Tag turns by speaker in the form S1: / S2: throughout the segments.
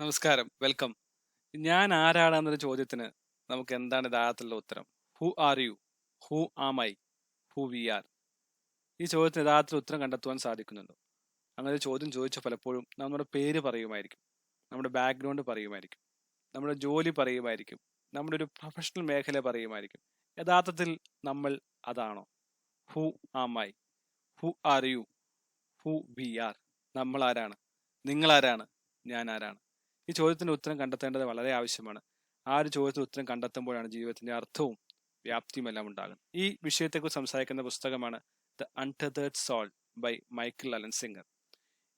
S1: നമസ്കാരം, വെൽക്കം. ഞാൻ ആരാണെന്നൊരു ചോദ്യത്തിന് നമുക്ക് എന്താണ് യഥാർത്ഥത്തിലുള്ള ഉത്തരം? Who are you? Who am I? Who we are? ഈ ചോദ്യത്തിന് യഥാർത്ഥത്തിൽ ഉത്തരം കണ്ടെത്തുവാൻ സാധിക്കുന്നുണ്ടോ? അങ്ങനെ ഒരു ചോദ്യം ചോദിച്ച പലപ്പോഴും നമ്മുടെ പേര് പറയുമായിരിക്കും, നമ്മുടെ ബാക്ക്ഗ്രൗണ്ട് പറയുമായിരിക്കും, നമ്മുടെ ജോലി പറയുമായിരിക്കും, നമ്മുടെ ഒരു പ്രൊഫഷണൽ മേഖല പറയുമായിരിക്കും. യഥാർത്ഥത്തിൽ നമ്മൾ അതാണോ? Who am I? Who are you? Who we are? നമ്മൾ ആരാണ്? നിങ്ങൾ ആരാണ്? ഞാൻ ആരാണ്? ഈ ചോദ്യത്തിന് ഉത്തരം കണ്ടെത്തേണ്ടത് വളരെ ആവശ്യമാണ്. ആ ഒരു ചോദ്യത്തിന് ഉത്തരം കണ്ടെത്തുമ്പോഴാണ് ജീവിതത്തിന്റെ അർത്ഥവും വ്യാപ്തിയും എല്ലാം ഉണ്ടാകുന്നത്. ഈ വിഷയത്തെക്കുറിച്ച് സംസാരിക്കുന്ന പുസ്തകമാണ് the untethered soul by Michael Alan Singer.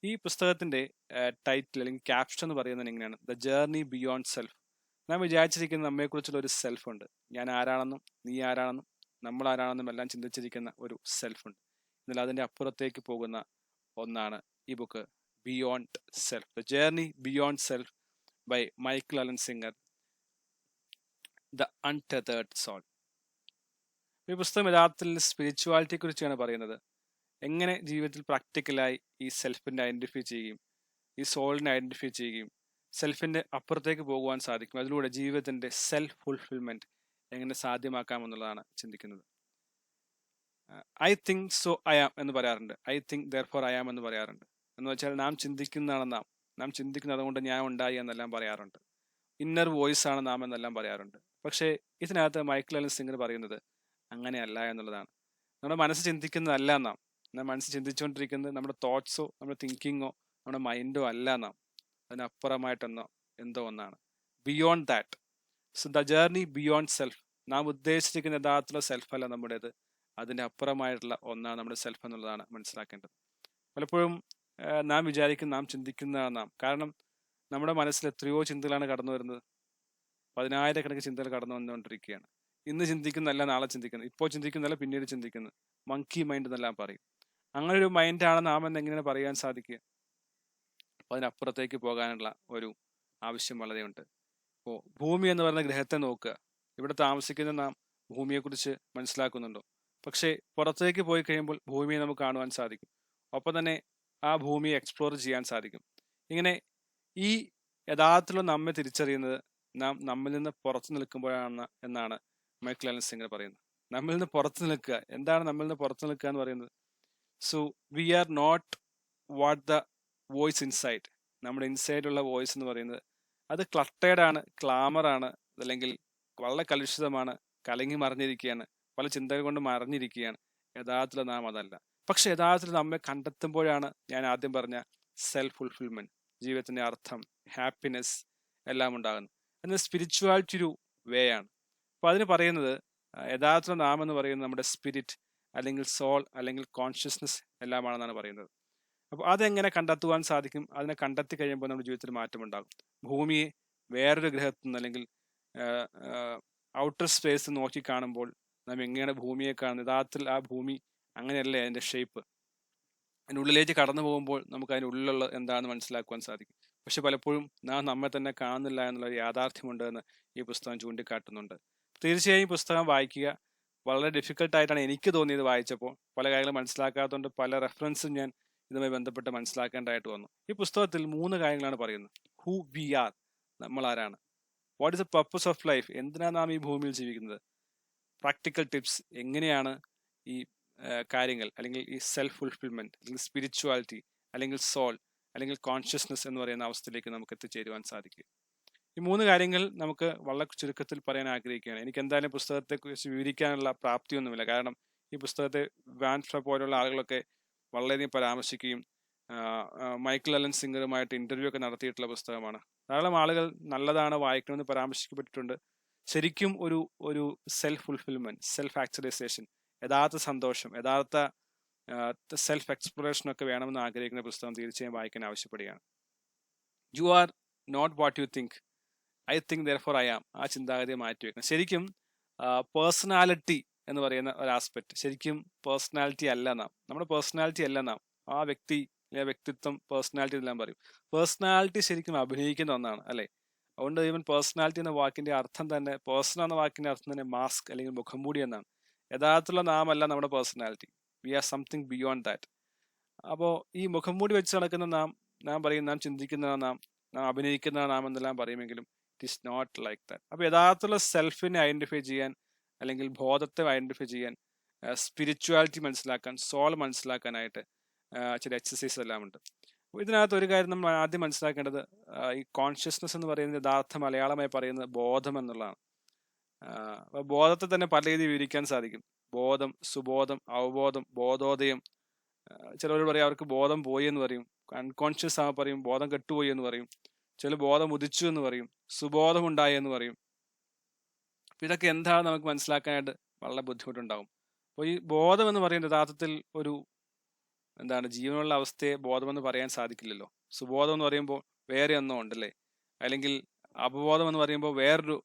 S1: ഈ പുസ്തകത്തിന്റെ ടൈറ്റിൽ അല്ലെങ്കിൽ ക്യാപ്ഷൻ എന്ന് പറയുന്നത് ഇങ്ങനെയാണ്: ദ ജേർണി ബിയോണ്ട് സെൽഫ്. നാം വിചാരിച്ചിരിക്കുന്ന നമ്മെക്കുറിച്ചുള്ള ഒരു സെൽഫ് ഉണ്ട്. ഞാൻ ആരാണെന്നും നീ ആരാണെന്നും നമ്മൾ ആരാണെന്നും എല്ലാം ചിന്തിച്ചിരിക്കുന്ന ഒരു സെൽഫ് ഉണ്ട്. എന്നാൽ അതിന്റെ അപ്പുറത്തേക്ക് പോകുന്ന ഒന്നാണ് ഈ book, beyond self, the journey beyond self by Michael Alan Singer, the untethered soul. ഈ പുസ്തകം യഥാർത്ഥത്തിൽ സ്പിരിച്വാലിറ്റിയെ കുറിച്ചാണ് പറയുന്നത്. എങ്ങനെ ജീവിതത്തിൽ പ്രാക്ടിക്കലായി ഈ സെൽഫിനെ ഐഡന്റിഫൈ ചെയ്യുകയും ഈ സോളിനെ ഐഡന്റിഫൈ ചെയ്യുകയും സെൽഫിന്റെ അപ്പുറത്തേക്ക് പോകുവാൻ സാധിക്കും, അതിലൂടെ ജീവിതത്തിന്റെ സെൽഫ് ഫുൾഫിൽമെന്റ് എങ്ങനെ സാധ്യമാക്കാമെന്നുള്ളതാണ് ചിന്തിക്കുന്നത്. I think so I am എന്ന് പറയാറുണ്ട്, I think therefore I am എന്ന് പറയാറുണ്ട്. എന്ന് വെച്ചാൽ നാം ചിന്തിക്കുന്നതാണ് നാം ചിന്തിക്കുന്നത് അതുകൊണ്ട് ഞാൻ ഉണ്ടായി എന്നെല്ലാം പറയാറുണ്ട്. ഇന്നർ വോയിസ് ആണ് നാം എന്നെല്ലാം പറയാറുണ്ട്. പക്ഷേ ഇതിനകത്ത് മൈക്കിൾ അലൻ സിംഗർ പറയുന്നത് അങ്ങനെയല്ല എന്നുള്ളതാണ്. നമ്മുടെ മനസ്സ് ചിന്തിക്കുന്നതല്ല നാം മനസ്സ് ചിന്തിച്ചുകൊണ്ടിരിക്കുന്നത് നമ്മുടെ തോട്ട്സോ നമ്മുടെ തിങ്കിങ്ങോ നമ്മുടെ മൈൻഡോ അല്ല അതിനപ്പുറമായിട്ടെന്നോ എന്തോ ഒന്നാണ്. Beyond that. So the journey beyond self. നാം ഉദ്ദേശിച്ചിരിക്കുന്ന യഥാർത്ഥ സെൽഫ് അല്ല നമ്മുടേത്, അതിന്റെ അപ്പുറമായിട്ടുള്ള ഒന്നാണ് നമ്മുടെ സെൽഫ് എന്നുള്ളതാണ് മനസ്സിലാക്കേണ്ടത്. പലപ്പോഴും നാം വിചാരിക്കും നാം ചിന്തിക്കുന്നതാണ് കാരണം നമ്മുടെ മനസ്സിൽ എത്രയോ ചിന്തകളാണ് കടന്നു വരുന്നത്. 10,000-കണക്കിന് ചിന്തകൾ കടന്നു വന്നുകൊണ്ടിരിക്കുകയാണ്. ഇന്ന് ചിന്തിക്കുന്നതല്ല നാളെ ചിന്തിക്കുന്നത്, ഇപ്പോൾ ചിന്തിക്കുന്നതല്ല പിന്നീട് ചിന്തിക്കുന്നത്. മങ്കി മൈൻഡ് എന്നെല്ലാം പറയും. അങ്ങനെ ഒരു മൈൻഡാണ് നാം എന്ന് എങ്ങനെയാണ് പറയാൻ സാധിക്കുക? അപ്പോൾ അതിനപ്പുറത്തേക്ക് പോകാനുള്ള ഒരു ആവശ്യം വളരെയുണ്ട്. ഇപ്പോൾ ഭൂമി എന്ന് പറയുന്ന ഗ്രഹത്തെ നോക്കുക. ഇവിടെ താമസിക്കുന്ന നാം ഭൂമിയെക്കുറിച്ച് മനസ്സിലാക്കുന്നുണ്ടോ? പക്ഷേ പുറത്തേക്ക് പോയി കഴിയുമ്പോൾ ഭൂമിയെ നമുക്ക് കാണുവാൻ സാധിക്കും. ഒപ്പം തന്നെ ആ ഭൂമിയെ എക്സ്പ്ലോർ ചെയ്യാൻ സാധിക്കും. ഇങ്ങനെ ഈ യഥാർത്ഥത്തിലുള്ള നമ്മെ തിരിച്ചറിയുന്നത് നാം നമ്മിൽ നിന്ന് പുറത്തു നിൽക്കുമ്പോഴാണ് എന്നാണ് മൈക്കിൾ അലൻ സിംഗർ പറയുന്നത്. നമ്മിൽ നിന്ന് പുറത്തു നിൽക്കുക. എന്താണ് നമ്മിൽ നിന്ന് പുറത്തു നിൽക്കുക എന്ന് പറയുന്നത്? So we are not what the voice inside. നമ്മുടെ ഇൻസൈഡുള്ള വോയിസ് എന്ന് പറയുന്നത് അത് ക്ലട്ടേഡ് ആണ്, ക്ലാമർ ആണ്, അല്ലെങ്കിൽ വളരെ കലുഷിതമാണ്, കലങ്ങി മറിഞ്ഞിരിക്കുകയാണ്, പല ചിന്തകൾ കൊണ്ട് മറിഞ്ഞിരിക്കുകയാണ്. യഥാർത്ഥത്തിൽ നാം അതല്ല. പക്ഷെ യഥാർത്ഥത്തിൽ നമ്മെ കണ്ടെത്തുമ്പോഴാണ് ഞാൻ ആദ്യം പറഞ്ഞ സെൽഫ് ഫുൾഫിൽമെന്റ്, ജീവിതത്തിന്റെ അർത്ഥം, ഹാപ്പിനെസ് എല്ലാം ഉണ്ടാകുന്നത്. എന്നാൽ സ്പിരിച്വാലിറ്റി ഒരു വേ ആണ്. അപ്പൊ അതിന് പറയുന്നത് യഥാർത്ഥ നാം എന്ന് പറയുന്നത് നമ്മുടെ സ്പിരിറ്റ് അല്ലെങ്കിൽ സോൾ അല്ലെങ്കിൽ കോൺഷ്യസ്നസ് എല്ലാമാണെന്നാണ് പറയുന്നത്. അപ്പോൾ അതെങ്ങനെ കണ്ടെത്തുവാൻ സാധിക്കും? അതിനെ കണ്ടെത്തി കഴിയുമ്പോൾ നമ്മുടെ ജീവിതത്തിൽ മാറ്റമുണ്ടാകും. ഭൂമിയെ വേറൊരു ഗ്രഹത്തിൽ നിന്ന് അല്ലെങ്കിൽ ഔട്ടർ സ്പേസ് നോക്കി കാണുമ്പോൾ നാം എങ്ങനെയാണ് ഭൂമിയെ കാണുന്നത്? യഥാർത്ഥത്തിൽ ആ ഭൂമി അങ്ങനെയല്ലേ അതിന്റെ ഷേപ്പ്. അതിനുള്ളിലേക്ക് കടന്നു പോകുമ്പോൾ നമുക്ക് അതിനുള്ളിലുള്ള എന്താണെന്ന് മനസ്സിലാക്കുവാൻ സാധിക്കും. പക്ഷെ പലപ്പോഴും നാം നമ്മെ തന്നെ കാണുന്നില്ല എന്നുള്ള ഒരു യാഥാർത്ഥ്യമുണ്ട് എന്ന് ഈ പുസ്തകം ചൂണ്ടിക്കാട്ടുന്നുണ്ട്. തീർച്ചയായും പുസ്തകം വായിക്കുക. വളരെ ഡിഫിക്കൽട്ടായിട്ടാണ് എനിക്ക് തോന്നിയത് വായിച്ചപ്പോൾ. പല കാര്യങ്ങളും മനസ്സിലാക്കാത്തതുകൊണ്ട് പല റെഫറൻസും ഞാൻ ഇതുമായി ബന്ധപ്പെട്ട് മനസ്സിലാക്കേണ്ടതായിട്ട് വന്നു. ഈ പുസ്തകത്തിൽ 3 കാര്യങ്ങളാണ് പറയുന്നത്. ഹു വി ആർ, നമ്മൾ ആരാണ്. What is the purpose of life, എന്തിനാണ് നാം ഈ ഭൂമിയിൽ ജീവിക്കുന്നത്. പ്രാക്ടിക്കൽ ടിപ്സ്, എങ്ങനെയാണ് ഈ കാര്യങ്ങൾ അല്ലെങ്കിൽ ഈ സെൽഫ് ഫുൾഫിൽമെന്റ് അല്ലെങ്കിൽ സ്പിരിച്വാലിറ്റി അല്ലെങ്കിൽ സോൾ അല്ലെങ്കിൽ കോൺഷ്യസ്നസ് എന്ന് പറയുന്ന അവസ്ഥയിലേക്ക് നമുക്ക് എത്തിച്ചേരുവാൻ സാധിക്കും. ഈ 3 കാര്യങ്ങൾ നമുക്ക് വളരെ ചുരുക്കത്തിൽ പറയാൻ ആഗ്രഹിക്കുകയാണ്. എനിക്ക് എന്തായാലും പുസ്തകത്തെക്കുറിച്ച് വിവരിക്കാനുള്ള പ്രാപ്തിയൊന്നുമില്ല. കാരണം ഈ പുസ്തകത്തെ വാൻഫ്ര പോലുള്ള ആളുകളൊക്കെ വളരെയധികം പരാമർശിക്കുകയും മൈക്കിൾ അലൻ സിംഗറുമായിട്ട് ഇന്റർവ്യൂ ഒക്കെ നടത്തിയിട്ടുള്ള പുസ്തകമാണ്. ധാരാളം ആളുകൾ നല്ലതാണ്, വായിക്കണമെന്ന് പരാമർശിക്കപ്പെട്ടിട്ടുണ്ട്. ശരിക്കും ഒരു ഒരു സെൽഫ് ഫുൾഫിൽമെന്റ്, സെൽഫ് ആക്ച്വലൈസേഷൻ, യഥാർത്ഥ സന്തോഷം, യഥാർത്ഥ സെൽഫ് എക്സ്പ്ലോറേഷൻ ഒക്കെ വേണമെന്ന് ആഗ്രഹിക്കുന്ന പുസ്തകം തീർച്ചയായും വായിക്കാൻ ആവശ്യപ്പെടുകയാണ്. You are not what you think, I think therefore I am. ആ ചിന്താഗതിയെ മാറ്റിവെക്കണം. ശരിക്കും പേഴ്സണാലിറ്റി എന്ന് പറയുന്ന ഒരു ആസ്പെക്ട്, ശരിക്കും പേഴ്സണാലിറ്റി അല്ല നാം, നമ്മുടെ പേഴ്സണാലിറ്റി അല്ല നാം. ആ വ്യക്തി, വ്യക്തിത്വം, പേഴ്സണാലിറ്റി എല്ലാം പറയും. പേഴ്സണാലിറ്റി ശരിക്കും അഭിനയിക്കുന്ന ഒന്നാണ് അല്ലെ. അതുകൊണ്ട് ഈവൻ പേഴ്സണാലിറ്റി എന്ന വാക്കിന്റെ അർത്ഥം തന്നെ, പേഴ്സൺ എന്ന വാക്കിന്റെ അർത്ഥം തന്നെ മാസ്ക് അല്ലെങ്കിൽ മുഖംമൂടി എന്നാണ്. യഥാർത്ഥത്തിലുള്ള നാം അല്ല നമ്മുടെ personality. We are something beyond that. അപ്പോൾ ഈ മുഖംമൂടി വെച്ച് നടക്കുന്ന നാം പറയും നാം ചിന്തിക്കുന്ന നാം നാം അഭിനയിക്കുന്ന നാം എന്തെല്ലാം പറയുമെങ്കിലും it is not like that. അപ്പോൾ യഥാർത്ഥമുള്ള സെൽഫിനെ ഐഡന്റിഫൈ ചെയ്യാൻ, അല്ലെങ്കിൽ ബോധത്തെ ഐഡന്റിഫൈ ചെയ്യാൻ, സ്പിരിച്വാലിറ്റി മനസ്സിലാക്കാൻ, സോൾ മനസ്സിലാക്കാനായിട്ട് ചില എക്സസൈസ് എല്ലാം ഉണ്ട്. ഇതിനകത്ത് ഒരു കാര്യം നമ്മൾ ആദ്യം മനസ്സിലാക്കേണ്ടത്, ഈ കോൺഷ്യസ്നസ് എന്ന് പറയുന്നത് യഥാർത്ഥ മലയാളമായി പറയുന്നത് ബോധം എന്നുള്ളതാണ്. അപ്പൊ ബോധത്തെ തന്നെ പല രീതിയിൽ വിവരിക്കാൻ സാധിക്കും. ബോധം, സുബോധം, അവബോധം, ബോധോദയം. ചിലവർ പറയും അവർക്ക് ബോധം പോയി എന്ന് പറയും, അൺകോൺഷ്യസ് ആ പറയും, ബോധം കെട്ടുപോയി എന്ന് പറയും, ചില ബോധം ഉദിച്ചു എന്ന് പറയും, സുബോധം ഉണ്ടായി എന്ന് പറയും. ഇതൊക്കെ എന്താണ് നമുക്ക് മനസ്സിലാക്കാനായിട്ട് വളരെ ബുദ്ധിമുട്ടുണ്ടാകും. അപ്പോൾ ഈ ബോധം എന്ന് പറയുന്നത് യഥാർത്ഥത്തിൽ ഒരു ജീവനുള്ള അവസ്ഥയെ ബോധമെന്ന് പറയാൻ സാധിക്കില്ലല്ലോ. സുബോധം എന്ന് പറയുമ്പോൾ വേറെ ഒന്നും ഉണ്ടല്ലേ, അല്ലെങ്കിൽ അപബോധം എന്ന് പറയുമ്പോൾ വേറൊരു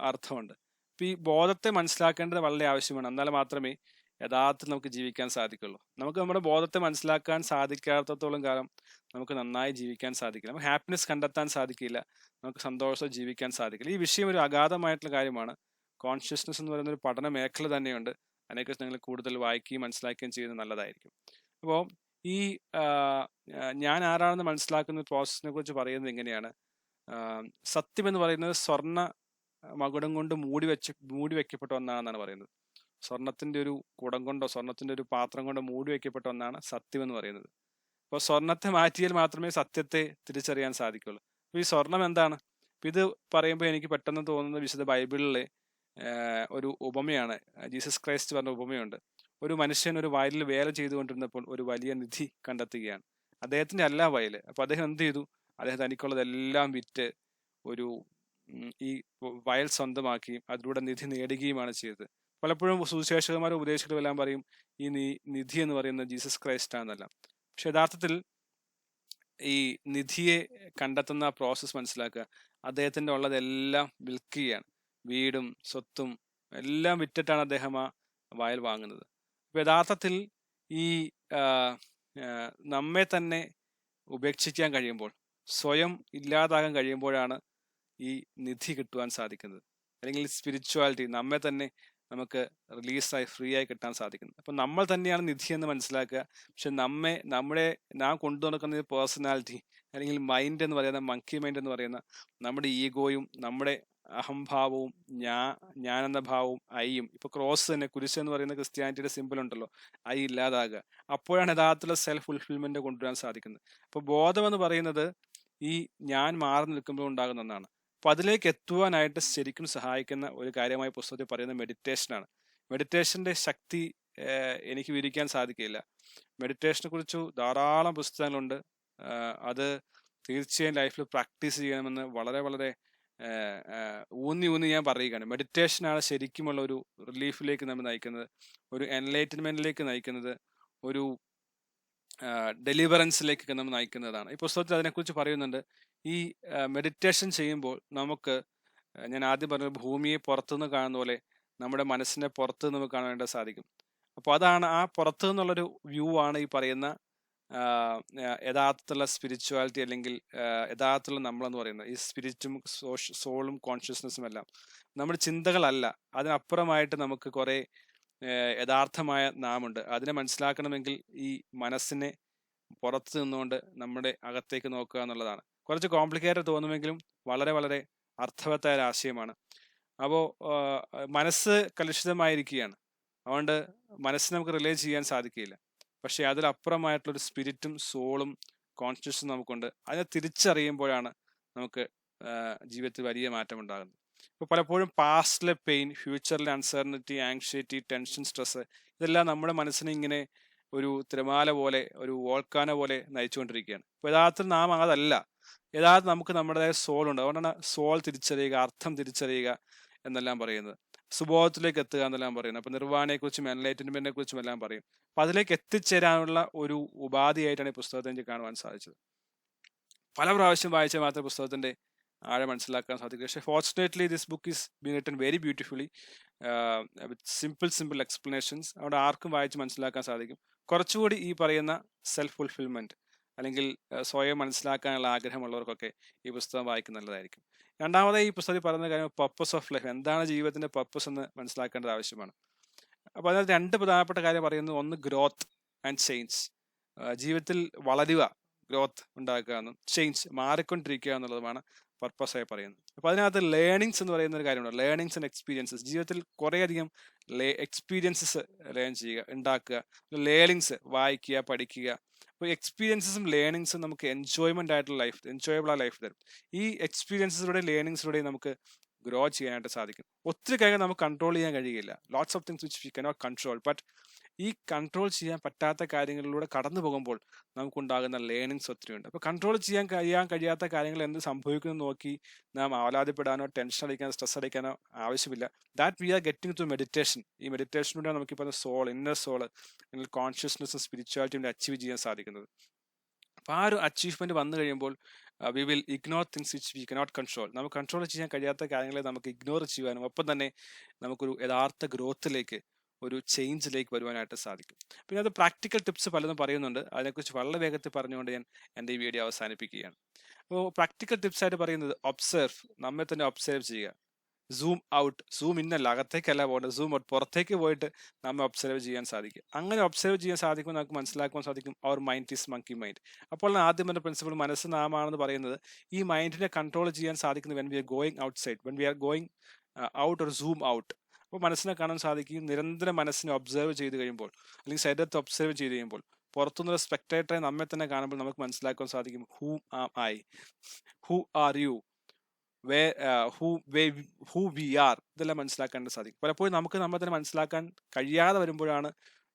S1: അർത്ഥമുണ്ട്. അപ്പൊ ഈ ബോധത്തെ മനസ്സിലാക്കേണ്ടത് വളരെ ആവശ്യമാണ്. എന്നാൽ മാത്രമേ യഥാർത്ഥത്തിൽ നമുക്ക് ജീവിക്കാൻ സാധിക്കുള്ളൂ. നമുക്ക് നമ്മുടെ ബോധത്തെ മനസ്സിലാക്കാൻ സാധിക്കാത്തത്തോളം കാലം നമുക്ക് നന്നായി ജീവിക്കാൻ സാധിക്കില്ല. നമുക്ക് ഹാപ്പിനെസ് കണ്ടെത്താൻ സാധിക്കില്ല, നമുക്ക് സന്തോഷം ജീവിക്കാൻ സാധിക്കില്ല. ഈ വിഷയം ഒരു അഗാധമായിട്ടുള്ള കാര്യമാണ്. കോൺഷ്യസ്നസ് എന്ന് പറയുന്ന ഒരു പഠന മേഖല തന്നെയുണ്ട്. അതിനെക്കുറിച്ച് നിങ്ങൾ കൂടുതൽ വായിക്കുകയും മനസ്സിലാക്കുകയും ചെയ്യുന്നത് നല്ലതായിരിക്കും. അപ്പോൾ ഈ ഞാൻ ആരാണെന്ന് മനസ്സിലാക്കുന്ന പ്രോസസ്സിനെ കുറിച്ച് പറയുന്നത് എങ്ങനെയാണ്? സത്യം എന്ന് പറയുന്നത് സ്വർണ്ണ മകുടം കൊണ്ട് മൂടി വെക്കപ്പെട്ട ഒന്നാണെന്നാണ് പറയുന്നത്. സ്വർണത്തിന്റെ ഒരു കുടം കൊണ്ടോ സ്വർണത്തിന്റെ ഒരു പാത്രം കൊണ്ടോ മൂടി വെക്കപ്പെട്ട ഒന്നാണ് സത്യം എന്ന് പറയുന്നത്. അപ്പോൾ സ്വർണത്തെ മാറ്റിയാൽ മാത്രമേ സത്യത്തെ തിരിച്ചറിയാൻ സാധിക്കുള്ളൂ. അപ്പോൾ ഈ സ്വർണം എന്താണ്? ഇത് പറയുമ്പോൾ എനിക്ക് പെട്ടെന്ന് തോന്നുന്നത് വിശുദ്ധ ബൈബിളിലെ ഒരു ഉപമയാണ്. ജീസസ് ക്രൈസ്റ്റ് പറഞ്ഞ ഉപമയുണ്ട്. ഒരു മനുഷ്യൻ ഒരു വയലിൽ വേല ചെയ്തുകൊണ്ടിരുന്നപ്പോൾ ഒരു വലിയ നിധി കണ്ടെത്തുകയാണ്. അദ്ദേഹത്തിന്റെ അല്ല വയല്. അപ്പൊ അദ്ദേഹം എന്ത് ചെയ്തു? അദ്ദേഹം തനിക്കുള്ളതെല്ലാം വിറ്റ് ഒരു ഈ വയൽ സ്വന്തമാക്കി അതിലൂടെ നിധി നേടുകയുമാണ് ചെയ്തത്. പലപ്പോഴും സുവിശേഷകന്മാരും ഉപദേശകരും എല്ലാം പറയും ഈ നിധി എന്ന് പറയുന്നത് ജീസസ് ക്രൈസ്റ്റ് ആണെന്നല്ല. പക്ഷെ യഥാർത്ഥത്തിൽ ഈ നിധിയെ കണ്ടെത്തുന്ന പ്രോസസ്സ് മനസ്സിലാക്കുക. അദ്ദേഹത്തിന്റെ ഉള്ളതെല്ലാം വിൽക്കുകയാണ്. വീടും സ്വത്തും എല്ലാം വിറ്റിട്ടാണ് അദ്ദേഹം ആ വയൽ വാങ്ങുന്നത്. അപ്പൊ യഥാർത്ഥത്തിൽ ഈ നമ്മെ തന്നെ ഉപേക്ഷിക്കാൻ കഴിയുമ്പോൾ, സ്വയം ഇല്ലാതാകാൻ കഴിയുമ്പോഴാണ് ഈ നിധി കിട്ടുവാൻ സാധിക്കുന്നത്. അല്ലെങ്കിൽ സ്പിരിച്വാലിറ്റി, നമ്മെ തന്നെ നമുക്ക് റിലീസായി ഫ്രീ ആയി കിട്ടാൻ സാധിക്കുന്നത്. അപ്പൊ നമ്മൾ തന്നെയാണ് നിധി എന്ന് മനസ്സിലാക്കുക. പക്ഷെ നാം കൊണ്ടു നടക്കുന്ന പേഴ്സണാലിറ്റി, അല്ലെങ്കിൽ മൈൻഡ് എന്ന് പറയുന്ന മങ്കി മൈൻഡ് എന്ന് പറയുന്ന നമ്മുടെ ഈഗോയും നമ്മുടെ അഹംഭാവവും ഞാൻ എന്ന ഭാവവും ഐയും, ഇപ്പൊ ക്രോസ് തന്നെ, കുരിശ് എന്ന് പറയുന്ന ക്രിസ്ത്യാനിറ്റിയുടെ സിമ്പിൾ ഉണ്ടല്ലോ, ഐ ഇല്ലാതാകുക. അപ്പോഴാണ് യഥാർത്ഥത്തിലുള്ള സെൽഫ് ഫുൾഫിൽമെന്റ് കൊണ്ടുവരാൻ സാധിക്കുന്നത്. അപ്പൊ ബോധം എന്ന് പറയുന്നത് ഈ ഞാൻ മാറി നിൽക്കുമ്പോൾ ഉണ്ടാകുന്ന ഒന്നാണ്. അപ്പൊ അതിലേക്ക് എത്തുവാനായിട്ട് ശരിക്കും സഹായിക്കുന്ന ഒരു കാര്യമായി പുസ്തകത്തിൽ പറയുന്ന മെഡിറ്റേഷനാണ്. മെഡിറ്റേഷന്റെ ശക്തി എനിക്ക് വിവരിക്കാൻ സാധിക്കില്ല. മെഡിറ്റേഷനെ കുറിച്ച് ധാരാളം പുസ്തകങ്ങളുണ്ട്. അത് തീർച്ചയായും ലൈഫിൽ പ്രാക്ടീസ് ചെയ്യണമെന്ന് വളരെ വളരെ ഊന്നി ഞാൻ പറയുകയാണ്. മെഡിറ്റേഷനാണ് ശരിക്കുമുള്ള ഒരു റിലീഫിലേക്ക് നമ്മൾ നയിക്കുന്നത്, ഒരു എൻലൈറ്റൻമെന്റിലേക്ക് നയിക്കുന്നത്, ഒരു ഡെലിവറൻസിലേക്കൊക്കെ നമ്മൾ നയിക്കുന്നതാണ്. ഈ പുസ്തകത്തിൽ അതിനെക്കുറിച്ച് പറയുന്നുണ്ട്. ഈ മെഡിറ്റേഷൻ ചെയ്യുമ്പോൾ നമുക്ക്, ഞാൻ ആദ്യം പറഞ്ഞ ഭൂമിയെ പുറത്തുനിന്ന് കാണുന്ന പോലെ നമ്മുടെ മനസ്സിനെ പുറത്തു നിന്ന് കാണാൻ വേണ്ടി സാധിക്കും. അപ്പോൾ അതാണ് ആ പുറത്തു നിന്നുള്ളൊരു വ്യൂ ആണ് ഈ പറയുന്ന യഥാർത്ഥത്തിലുള്ള സ്പിരിച്വാലിറ്റി, അല്ലെങ്കിൽ യഥാർത്ഥത്തിലുള്ള നമ്മളെന്ന് പറയുന്നത്. ഈ സ്പിരിറ്റും സോളും കോൺഷ്യസ്നസ്സും എല്ലാം നമ്മുടെ ചിന്തകളല്ല, അതിനപ്പുറമായിട്ട് നമുക്ക് കുറെ യഥാർത്ഥമായ നാമുണ്ട്. അതിനെ മനസ്സിലാക്കണമെങ്കിൽ ഈ മനസ്സിനെ പുറത്ത് നിന്നുകൊണ്ട് നമ്മുടെ അകത്തേക്ക് നോക്കുക എന്നുള്ളതാണ്. കുറച്ച് കോംപ്ലിക്കേറ്റഡ് തോന്നുമെങ്കിലും വളരെ വളരെ അർത്ഥവത്തായ ഒരു ആശയമാണ്. അപ്പോൾ മനസ്സ് കലുഷിതമായിരിക്കുകയാണ്, അതുകൊണ്ട് മനസ്സിനെ നമുക്ക് റിലേ ചെയ്യാൻ സാധിക്കില്ല. പക്ഷെ അതിലപ്പുറമായിട്ടുള്ളൊരു സ്പിരിറ്റും സോളും കോൺഷ്യസും നമുക്കുണ്ട്. അതിനെ തിരിച്ചറിയുമ്പോഴാണ് നമുക്ക് ജീവിതത്തിൽ വലിയ മാറ്റം ഉണ്ടാകുന്നത്. ഇപ്പൊ പലപ്പോഴും പാസ്റ്റിലെ പെയിൻ, ഫ്യൂച്ചറിലെ അൺസർട്ടനിറ്റി, ആങ്സൈറ്റി, ടെൻഷൻ, സ്ട്രെസ്, ഇതെല്ലാം നമ്മുടെ മനസ്സിനെ ഇങ്ങനെ ഒരു തിരമാല പോലെ, ഒരു വോൾക്കാനോ പോലെ നയിച്ചുകൊണ്ടിരിക്കുകയാണ്. അപ്പൊ യഥാർത്ഥത്തിൽ നാം അതല്ല. യഥാർത്ഥം നമുക്ക് നമ്മുടേതായ സോൾ ഉണ്ട്. അതുകൊണ്ടാണ് സോൾ തിരിച്ചറിയുക, അർത്ഥം തിരിച്ചറിയുക എന്നെല്ലാം പറയുന്നത്. സുബോധത്തിലേക്ക് എത്തുക എന്നെല്ലാം പറയുന്നത്. അപ്പൊ നിർവ്വാണയെ കുറിച്ചും എൻലൈറ്റൻമെന്റിനെ കുറിച്ചും എല്ലാം പറയും. അപ്പൊ അതിലേക്ക് എത്തിച്ചേരാനുള്ള ഒരു ഉപാധിയായിട്ടാണ് ഈ പുസ്തകത്തെ എനിക്ക് കാണുവാൻ സാധിച്ചത്. പല പ്രാവശ്യം വായിച്ചാൽ മാത്രമേ പുസ്തകത്തിന്റെ ആഴം മനസ്സിലാക്കാൻ സാധിക്കും. പക്ഷേ fortunately this book is been written very beautifully with simple explanations. അവിടെ ആർക്കും വായിച്ച് മനസ്സിലാക്കാൻ സാധിക്കും. കുറച്ചുകൂടി ഈ പറയുന്ന സെൽഫ് ഫുൾഫിൽമെന്റ്, അല്ലെങ്കിൽ സ്വയം മനസ്സിലാക്കാനുള്ള ആഗ്രഹമുള്ളവർക്കൊക്കെ ഈ പുസ്തകം വായിക്കുന്നത് നല്ലതായിരിക്കും. രണ്ടാമതായി ഈ പുസ്തകത്തിൽ പറയുന്ന കാര്യം പർപ്പസ് ഓഫ് ലൈഫ്, എന്താണ് ജീവിതത്തിന്റെ പർപ്പസ് എന്ന് മനസ്സിലാക്കേണ്ടത് ആവശ്യമാണ്. അപ്പൊ അതിനകത്ത് രണ്ട് പ്രധാനപ്പെട്ട കാര്യം പറയുന്നത്, ഒന്ന് ഗ്രോത്ത് ആൻഡ് ചേഞ്ച്, ജീവിതത്തിൽ വളരുക, ഗ്രോത്ത് ഉണ്ടാക്കുക എന്നും ചേഞ്ച് മാറിക്കൊണ്ടിരിക്കുക എന്നുള്ളതുമാണ് പർപ്പസായി പറയുന്നത്. അപ്പോൾ അതിനകത്ത് ലേണിങ്സ് എന്ന് പറയുന്ന ഒരു കാര്യമുണ്ട്. ലേണിങ്സ് ആൻഡ് എക്സ്പീരിയൻസസ്, ജീവിതത്തിൽ കുറേയധികം എക്സ്പീരിയൻസസ് ലേൺ ചെയ്യുക, ഉണ്ടാക്കുക. ലേണിങ്സ് വായിക്കുക, പഠിക്കുക. അപ്പോൾ എക്സ്പീരിയൻസസും ലേണിങ്സും നമുക്ക് എൻജോയ്മെന്റ് ആയിട്ടുള്ള ലൈഫ്, എൻജോയബിൾ ആ ലൈഫ് തരും. ഈ എക്സ്പീരിയൻസിലൂടെ ലേണിങ്സിലൂടെ നമുക്ക് ഗ്രോ ചെയ്യാനായിട്ട് സാധിക്കും. ഒത്തിരി കാര്യങ്ങൾ നമുക്ക് കൺട്രോൾ ചെയ്യാൻ കഴിയില്ല. Lots of things which we cannot control. But ഈ കൺട്രോൾ ചെയ്യാൻ പറ്റാത്ത കാര്യങ്ങളിലൂടെ കടന്നു പോകുമ്പോൾ നമുക്കുണ്ടാകുന്ന ലേണിങ്സ് ഒത്തിരിയുണ്ട്. അപ്പോൾ കൺട്രോൾ ചെയ്യാൻ കഴിയാത്ത കാര്യങ്ങൾ എന്ത് സംഭവിക്കുന്നു നോക്കി നാം ആഹ്ലാദപ്പെടാനോ ടെൻഷൻ അടിക്കാനോ സ്ട്രെസ് അടിക്കാനോ ആവശ്യമില്ല. That we are getting through meditation. ഈ മെഡിറ്റേഷനിലൂടെ നമുക്ക് ഇപ്പോൾ സോൾ, ഇന്നർ സോള്, അല്ലെങ്കിൽ കോൺഷ്യസ്നെസ്സും സ്പിരിച്വാലിറ്റിയും അച്ചീവ് ചെയ്യാൻ സാധിക്കുന്നത്. അപ്പോൾ ആ ഒരു അച്ചീവ്മെന്റ് വന്നു കഴിയുമ്പോൾ we will ignore things which we cannot control. നമുക്ക് കൺട്രോൾ ചെയ്യാൻ കഴിയാത്ത കാര്യങ്ങളെ നമുക്ക് ഇഗ്നോർ ചെയ്യാനും ഒപ്പം തന്നെ നമുക്കൊരു യഥാർത്ഥ ഗ്രോത്തിലേക്ക്, ഒരു ചേഞ്ചിലേക്ക് വരുവാനായിട്ട് സാധിക്കും. പിന്നെ അത് പ്രാക്ടിക്കൽ ടിപ്സ് പലതും പറയുന്നുണ്ട്. അതിനെക്കുറിച്ച് വളരെ വേഗത്തിൽ പറഞ്ഞുകൊണ്ട് ഞാൻ എൻ്റെ ഈ വീഡിയോ അവസാനിപ്പിക്കുകയാണ്. അപ്പോൾ പ്രാക്ടിക്കൽ ടിപ്സ് ആയിട്ട് പറയുന്നത് ഒബ്സർവ്, നമ്മെ തന്നെ ഒബ്സർവ് ചെയ്യുക. സൂം ഔട്ട്, സൂം ഇന്നല്ല, അകത്തേക്കല്ല പോകേണ്ടത്, സൂം ഔട്ട്, പുറത്തേക്ക് പോയിട്ട് നമ്മെ ഒബ്സർവ് ചെയ്യാൻ സാധിക്കും. അങ്ങനെ ഒബ്സർവ് ചെയ്യാൻ സാധിക്കുമ്പോൾ നമുക്ക് മനസ്സിലാക്കുവാൻ സാധിക്കും our mind is monkey mind. അപ്പോൾ ആദ്യം എൻ്റെ പ്രിൻസിപ്പിൾ മനസ്സ് നാമാണെന്ന് പറയുന്നത് ഈ മൈൻഡിനെ കൺട്രോൾ ചെയ്യാൻ സാധിക്കുന്നത് when we are going out side, when we are going out or zoom out. അപ്പോൾ മനസ്സിനെ കാണാൻ സാധിക്കും. നിരന്തരം മനസ്സിനെ ഒബ്സർവ് ചെയ്ത് കഴിയുമ്പോൾ, അല്ലെങ്കിൽ ശരീരത്തെ ഒബ്സർവ് ചെയ്ത് കഴിയുമ്പോൾ, പുറത്തുനിന്നുള്ള സ്പെക്ടേറ്ററെ നമ്മെ തന്നെ കാണുമ്പോൾ നമുക്ക് മനസ്സിലാക്കാൻ സാധിക്കും who am I, who are you, who we are, ഇതെല്ലാം മനസ്സിലാക്കാൻ സാധിക്കും. പലപ്പോഴും നമുക്ക് നമ്മെ തന്നെ മനസ്സിലാക്കാൻ കഴിയാതെ വരുമ്പോഴാണ്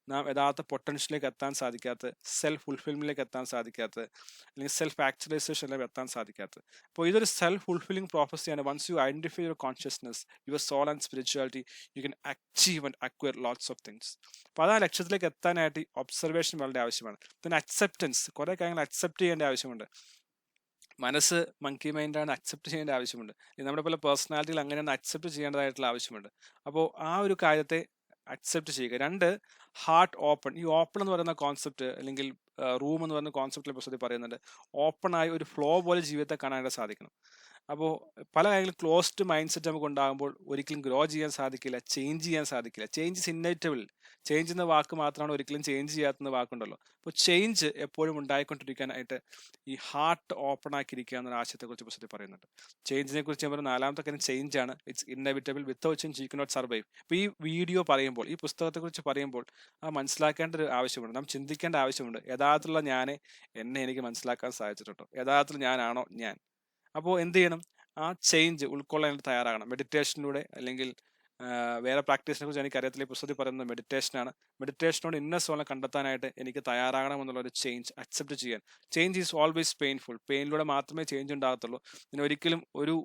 S1: നാം യഥാർത്ഥ പൊട്ടൻഷ്യലിലേക്ക് എത്താൻ സാധിക്കാത്തത്, സെൽഫ് ഫുൾഫിൽമെന്റിലേക്ക് എത്താൻ സാധിക്കാത്തത്, അല്ലെങ്കിൽ സെൽഫ് ആക്ച്വലൈസേഷനിലേക്ക് എത്താൻ സാധിക്കാത്തത്. അപ്പോൾ ഇതൊരു സെൽഫ് ഫുൾഫില്ലിംഗ് പ്രോസസ്സിയാണ്. Once you identify your consciousness, your soul and spirituality, you can achieve and acquire lots of things. അപ്പോൾ ആ ലക്ഷ്യത്തിലേക്ക് എത്താനായിട്ട് ഒബ്സർവേഷൻ വളരെ ആവശ്യമാണ്. പിന്നെ അക്സെപ്റ്റൻസ്, കുറേ കാര്യങ്ങൾ അക്സെപ്റ്റ് ചെയ്യേണ്ട ആവശ്യമുണ്ട്. മനസ്സ് മങ്കി മൈൻഡാണ്, അക്സെപ്റ്റ് ചെയ്യേണ്ട ആവശ്യമുണ്ട്. നമ്മുടെ പല പേഴ്സണാലിറ്റികൾ അങ്ങനെയാണ് അക്സെപ്റ്റ് ചെയ്യേണ്ടതായിട്ടുള്ള ആവശ്യമുണ്ട്. അപ്പോൾ ആ ഒരു കാര്യത്തെ അക്സെപ്റ്റ് ചെയ്യുക. രണ്ട്, ഹാർട്ട് ഓപ്പൺ. ഈ ഓപ്പൺ എന്ന് പറയുന്ന കോൺസെപ്റ്റ്, അല്ലെങ്കിൽ റൂം എന്ന് പറയുന്ന കോൺസെപ്റ്റിലെ പുസ്തകത്തിൽ പറയുന്നുണ്ട്, ഓപ്പൺ ആയി ഒരു ഫ്ലോ പോലെ ജീവിതത്തെ കാണാനായിട്ട് സാധിക്കണം. അപ്പോൾ പല കാര്യങ്ങളും ക്ലോസ്ഡ് മൈൻഡ് സെറ്റ് നമുക്ക് ഉണ്ടാകുമ്പോൾ ഒരിക്കലും ഗ്രോ ചെയ്യാൻ സാധിക്കില്ല, ചേഞ്ച് ചെയ്യാൻ സാധിക്കില്ല. Change is ഇന്നേറ്റബിൾ. ചേഞ്ച് എന്ന വാക്ക് മാത്രമാണ് ഒരിക്കലും ചേഞ്ച് ചെയ്യാത്ത വാക്കുണ്ടല്ലോ. അപ്പോൾ ചേഞ്ച് എപ്പോഴും ഉണ്ടായിക്കൊണ്ടിരിക്കാനായിട്ട് ഈ ഹാർട്ട് ഓപ്പൺ ആക്കിയിരിക്കുക എന്നൊരു ആശയത്തെക്കുറിച്ച് പുസ്തകത്തിൽ പറയുന്നുണ്ട്. ചേഞ്ചിനെ കുറിച്ച് ഞാൻ പറയുന്ന നാലാമത്തെ കാര്യം ചേഞ്ച് ആണ്. It's inevitable, without change you cannot survive. ഇപ്പോൾ ഈ വീഡിയോ പറയുമ്പോൾ, ഈ പുസ്തകത്തെക്കുറിച്ച് പറയുമ്പോൾ മനസ്സിലാക്കേണ്ട ഒരു ആവശ്യമുണ്ട്, നാം ചിന്തിക്കേണ്ട ആവശ്യമുണ്ട്. യഥാർത്ഥത്തിലുള്ള എന്നെ എനിക്ക് മനസ്സിലാക്കാൻ സാധിച്ചിട്ടുണ്ടോ? യഥാർത്ഥത്തിൽ ഞാനാണോ ഞാൻ? അപ്പോൾ എന്ത് ചെയ്യണം? ആ ചേഞ്ച് ഉൾക്കൊള്ളാൻ തയ്യാറാകണം. മെഡിറ്റേഷനിലൂടെ, അല്ലെങ്കിൽ വേറെ പ്രാക്ടീസിനെ കുറിച്ച് എനിക്കറിയത്തില്ല. ഈ പുസ്തകത്തിൽ പറയുന്നത് മെഡിറ്റേഷനാണ്. മെഡിറ്റേഷനോട് ഇന്നർ സോളിനെ കണ്ടെത്താനായിട്ട് എനിക്ക് തയ്യാറാകണം എന്നുള്ളൊരു ചേഞ്ച് അക്സെപ്റ്റ് ചെയ്യാൻ. Change is always painful. പെയിനിലൂടെ മാത്രമേ ചേഞ്ച് ഉണ്ടാകത്തുള്ളൂ. പിന്നെ ഒരിക്കലും ഒരു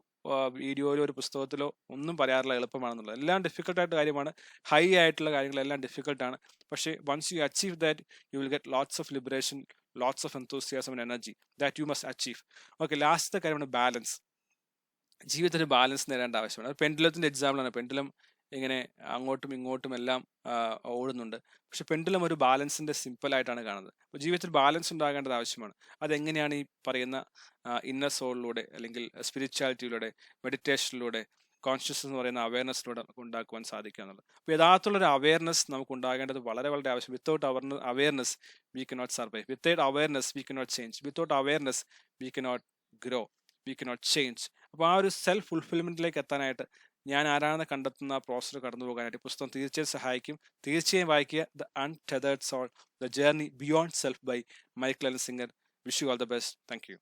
S1: വീഡിയോയിലോ ഒരു പുസ്തകത്തിലോ ഒന്നും പറയാറില്ല എളുപ്പമാണെന്നുള്ളത്. എല്ലാം ഡിഫിക്കൽട്ടായിട്ട് കാര്യമാണ്. ഹൈ ആയിട്ടുള്ള കാര്യങ്ങളെല്ലാം ഡിഫിക്കൽട്ടാണ്. പക്ഷേ once you achieve that, you will get lots of liberation, lots of enthusiasm and energy that you must achieve. Okay, ലാസ്റ്റത്തെ കാര്യമാണ് ബാലൻസ്. ജീവിതത്തിൽ ബാലൻസ് നേടേണ്ട ആവശ്യമാണ്. അത് പെൻഡുലത്തിന്റെ എക്സാമ്പിളാണ്. പെൻഡുലം ഇങ്ങനെ അങ്ങോട്ടും ഇങ്ങോട്ടും എല്ലാം ഓടുന്നുണ്ട്. പക്ഷെ പെൻഡുലം ഒരു ബാലൻസിന്റെ സിമ്പിൾ ആയിട്ടാണ് കാണുന്നത്. അപ്പോൾ ജീവിതത്തിൽ ബാലൻസ് ഉണ്ടാകേണ്ടത് ആവശ്യമാണ്. അതെങ്ങനെയാണ് ഈ പറയുന്ന ഇന്നർ സോളിലൂടെ, അല്ലെങ്കിൽ സ്പിരിച്വാലിറ്റിയിലൂടെ, മെഡിറ്റേഷനിലൂടെ, കോൺഷ്യസ് എന്ന് പറയുന്ന അവയർനെസ്സിലൂടെ നമുക്ക് ഉണ്ടാക്കുവാൻ സാധിക്കുക എന്നുള്ളത്. അപ്പോൾ യഥാർത്ഥമുള്ളൊരു അവയർനെസ് നമുക്ക് ഉണ്ടാകേണ്ടത് വളരെ വളരെ ആവശ്യം. Without awareness we cannot survive. Without awareness we cannot change. Without awareness we cannot grow, we cannot change. അപ്പോൾ ആ ഒരു സെൽഫ് ഫുൾഫിൽമെന്റിലേക്ക് എത്താനായിട്ട് ഞാൻ ആരാണെന്ന് കണ്ടെത്തുന്ന പ്രോസസ് കടന്നു പോകാനായിട്ട് പുസ്തകം തീർച്ചയായും സഹായിക്കും. തീർച്ചയായും വായിക്കുക. The untethered soul, the journey beyond self by Michael L Singer. Wish you all the best. Thank U.